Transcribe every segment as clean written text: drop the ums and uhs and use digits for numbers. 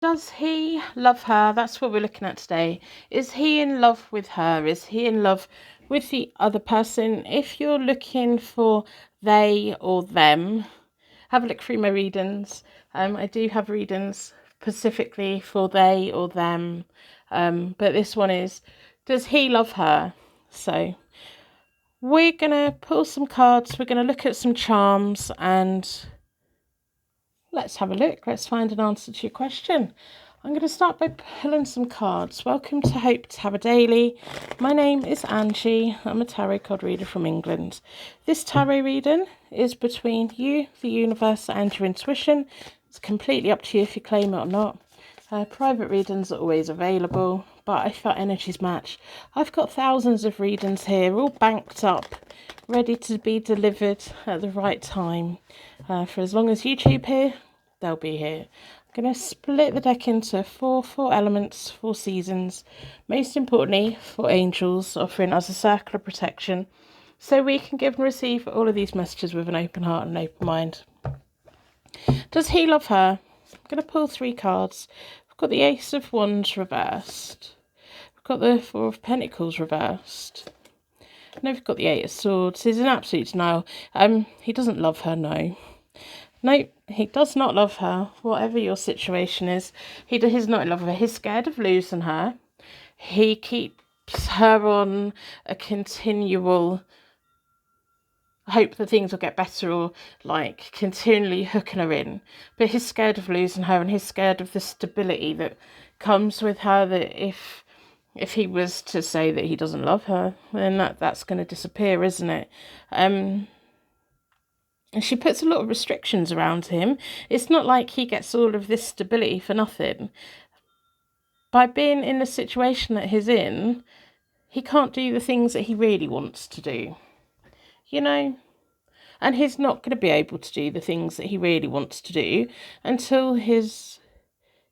Does he love her? That's what we're looking at today. Is he in love with her? Is he in love with the other person? If you're looking for they or them, have a look through my readings. I do have readings specifically for they or them. But this one is, does he love her? So we're going to pull some cards. We're going to look at some charms and let's have a look. Let's find an answer to your question. I'm going to start by pulling some cards. Welcome to Hope to Have a Daily. My name is Angie. I'm a tarot card reader from England. This tarot reading is between you, the universe, and your intuition. It's completely up to you if you claim it or not. Private readings are always available, but if our energies match, I've got thousands of readings here, all banked up, ready to be delivered at the right time. For as long as YouTube here, they'll be here. I'm going to split the deck into four elements, 4 seasons. Most importantly, 4 angels, offering us a circle of protection, so we can give and receive all of these messages with an open heart and an open mind. Does he love her? I'm going to pull 3 cards. We've got the Ace of Wands reversed. We've got the 4 of Pentacles reversed. Now we've got the 8 of Swords. He's in absolute denial. He doesn't love her, no. No, he does not love her, whatever your situation is. He's not in love with her. He's scared of losing her. He keeps her on a continual hope that things will get better, or like continually hooking her in. But he's scared of losing her, and he's scared of the stability that comes with her, that if he was to say that he doesn't love her, then that's going to disappear, isn't it? And she puts a lot of restrictions around him. It's not like he gets all of this stability for nothing. By being in the situation that he's in, he can't do the things that he really wants to do. You know? And he's not going to be able to do the things that he really wants to do until he's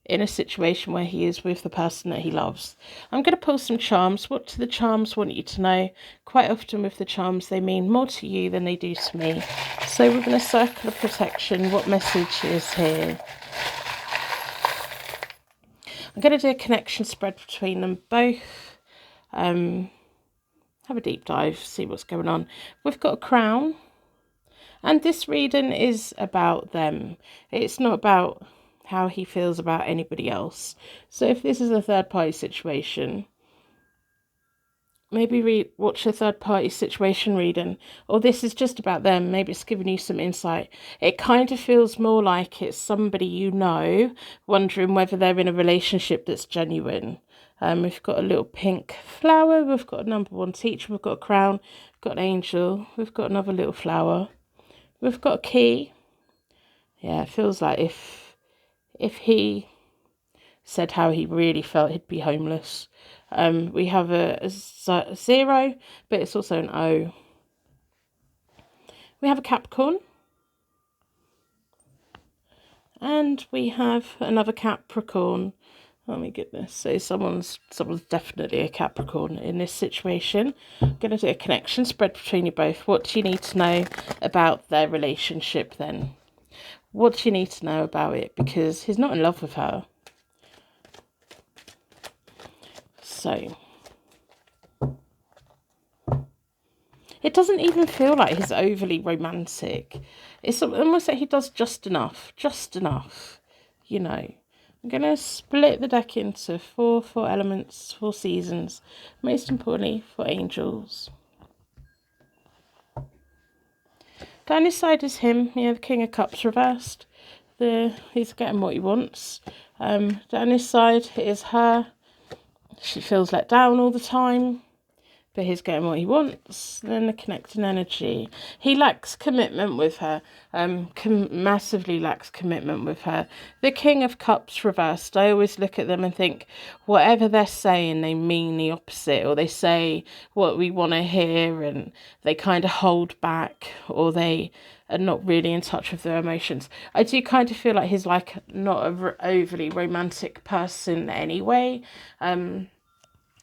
in a situation where he is with the person that he loves. I'm going to pull some charms. What do the charms want you to know? Quite often with the charms, they mean more to you than they do to me. So we're going to circle of protection. What message is here? I'm going to do a connection spread between them both. Have a deep dive, see what's going on. We've got a crown. And this reading is about them. It's not about how he feels about anybody else. So if this is a third party situation, maybe watch a third party situation reading, or this is just about them. Maybe it's giving you some insight. It kind of feels more like it's somebody you know, wondering whether they're in a relationship that's genuine. We've got a little pink flower, we've got a number 1 teacher, we've got a crown, we've got an angel, we've got another little flower, we've got a key. Yeah, it feels like if he said how he really felt, he'd be homeless. We have a 0, but it's also an O. We have a Capricorn. And we have another Capricorn. Oh my goodness. So someone's definitely a Capricorn in this situation. I'm going to do a connection spread between you both. What do you need to know about their relationship then? What do you need to know about it? Because he's not in love with her. So it doesn't even feel like he's overly romantic. It's almost like he does just enough, you know. I'm going to split the deck into 4 elements, 4 seasons, most importantly 4 angels. Down his side is him, the King of Cups reversed. He's getting what he wants. Down his side is her. She feels let down all the time, but he's getting what he wants. Then the connecting energy. He lacks commitment with her. Massively lacks commitment with her. The King of Cups reversed. I always look at them and think, whatever they're saying, they mean the opposite, or they say what we want to hear, and they kind of hold back, or they are not really in touch with their emotions. I do kind of feel like he's like not an overly romantic person anyway.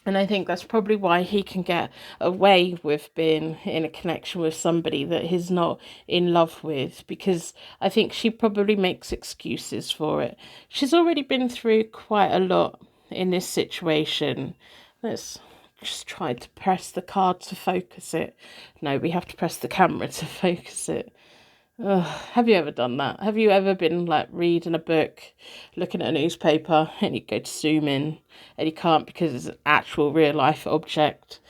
And I think that's probably why he can get away with being in a connection with somebody that he's not in love with, because I think she probably makes excuses for it. She's already been through quite a lot in this situation. Let's just try to press the card to focus it. No, we have to press the camera to focus it. Ugh, have you ever done that? Have you ever been like reading a book, looking at a newspaper, and you go to zoom in and you can't because it's an actual real life object?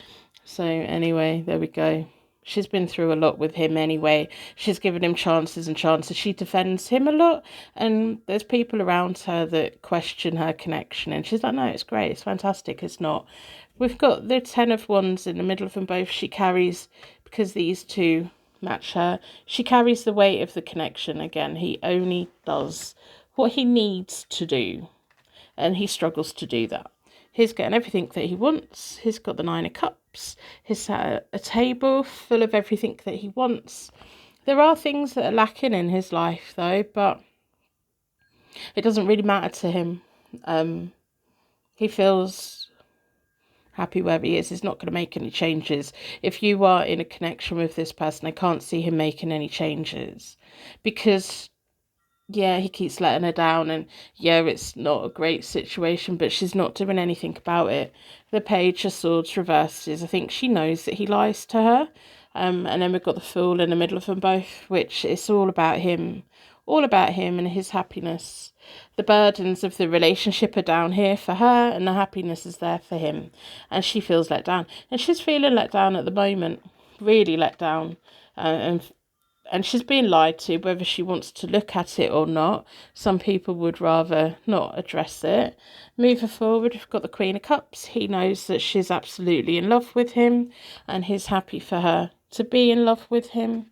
So anyway, there we go. She's been through a lot with him anyway. She's given him chances and chances. She defends him a lot, and there's people around her that question her connection, and she's like, no, it's great, it's fantastic. It's not. We've got the 10 of Wands in the middle of them both. She carries, because these two match her, she carries the weight of the connection. Again, he only does what he needs to do, and he struggles to do that. He's getting everything that he wants. He's got the 9 of Cups. He's at a table full of everything that he wants. There are things that are lacking in his life though, but it doesn't really matter to him. He feels happy wherever he is. He's not going to make any changes. If you are in a connection with this person, I can't see him making any changes, because yeah, he keeps letting her down, and yeah, it's not a great situation, but she's not doing anything about it. The Page of Swords reverses. I think she knows that he lies to her. And then we've got the Fool in the middle of them both, which is all about him and his happiness. The burdens of the relationship are down here for her, and the happiness is there for him. And she feels let down. And she's feeling let down at the moment, really let down. And she's being lied to, whether she wants to look at it or not. Some people would rather not address it. Moving forward, we've got the Queen of Cups. He knows that she's absolutely in love with him, and he's happy for her to be in love with him.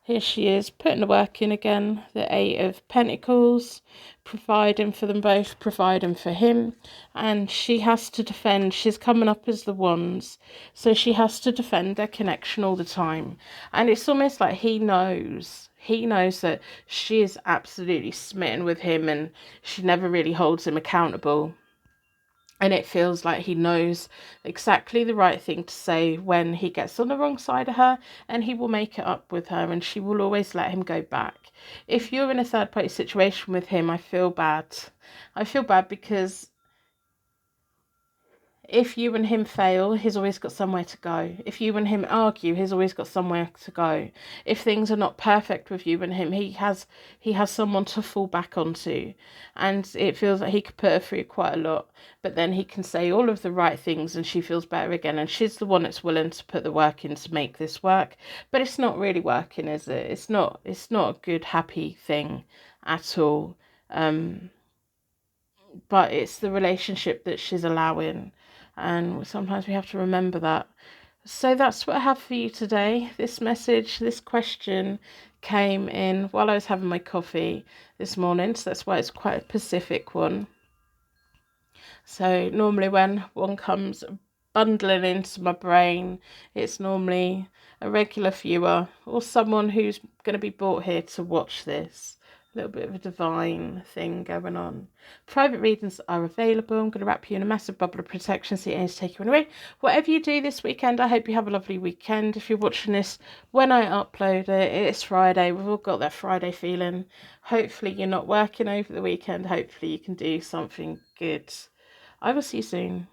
Here she is, putting the work in again. The 8 of Pentacles, providing for them both, providing for him. And she has to defend. She's coming up as the Wands, so she has to defend their connection all the time. And it's almost like he knows that she is absolutely smitten with him, and she never really holds him accountable. And it feels like he knows exactly the right thing to say when he gets on the wrong side of her, and he will make it up with her, and she will always let him go back. If you're in a third party situation with him, I feel bad. I feel bad because if you and him fail, he's always got somewhere to go. If you and him argue, he's always got somewhere to go. If things are not perfect with you and him, he has someone to fall back onto. And it feels like he could put her through quite a lot, but then he can say all of the right things and she feels better again. And she's the one that's willing to put the work in to make this work. But it's not really working, is it? It's not a good, happy thing at all. But it's the relationship that she's allowing, and sometimes we have to remember that. So that's what I have for you today. This message, this question came in while I was having my coffee this morning, so that's why it's quite a specific one. So normally when one comes bundling into my brain, it's normally a regular viewer or someone who's going to be brought here to watch this. A little bit of a divine thing going on. Private readings are available. I'm going to wrap you in a massive bubble of protection so you ain't to take you away. Whatever you do this weekend, I hope you have a lovely weekend. If you're watching this when I upload it, it's Friday. We've all got that Friday feeling. Hopefully you're not working over the weekend. Hopefully you can do something good. I will see you soon.